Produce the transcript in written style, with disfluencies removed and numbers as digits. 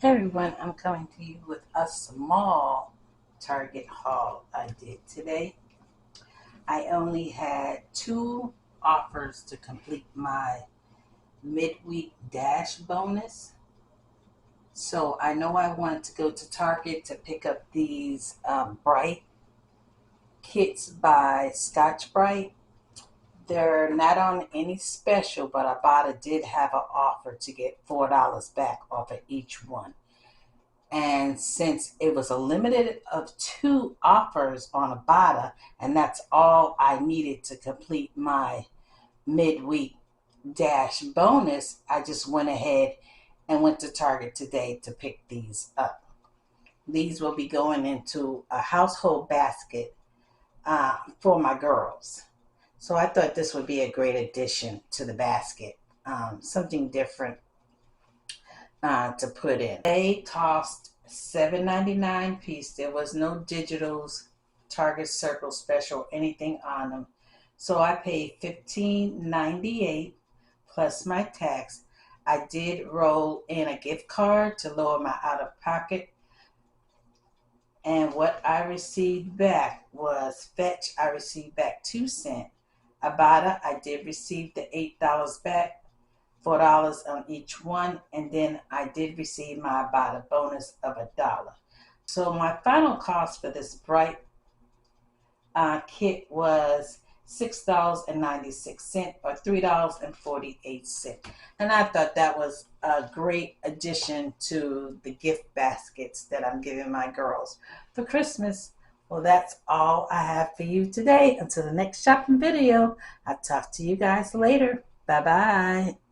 Hey everyone, I'm coming to you with a small Target haul I did today. I only had two offers to complete my midweek dash bonus. So I know I wanted to go to Target to pick up these Brite kits by Scotch Brite. They're not on any special, but Ibotta did have an offer to get $4 back off of each one. And since it was a limited of two offers on Ibotta, and that's all I needed to complete my midweek dash bonus, I just went ahead and went to Target today to pick these up. These will be going into a household basket for my girls. So I thought this would be a great addition to the basket, something different to put in. They cost $7.99 piece. There was no digitals, Target Circle special, anything on them. So I paid $15.98 plus my tax. I did roll in a gift card to lower my out of pocket. And what I received back was Fetch. I received back 2 cents. Ibotta, I did receive the $8 back. $4 on each one, and then I did receive my Ibotta bonus of $1. So my final cost for this Brite kit was $6.96 or $3.48. And I thought that was a great addition to the gift baskets that I'm giving my girls for Christmas. Well, that's all I have for you today. Until the next shopping video, I'll talk to you guys later. Bye-bye.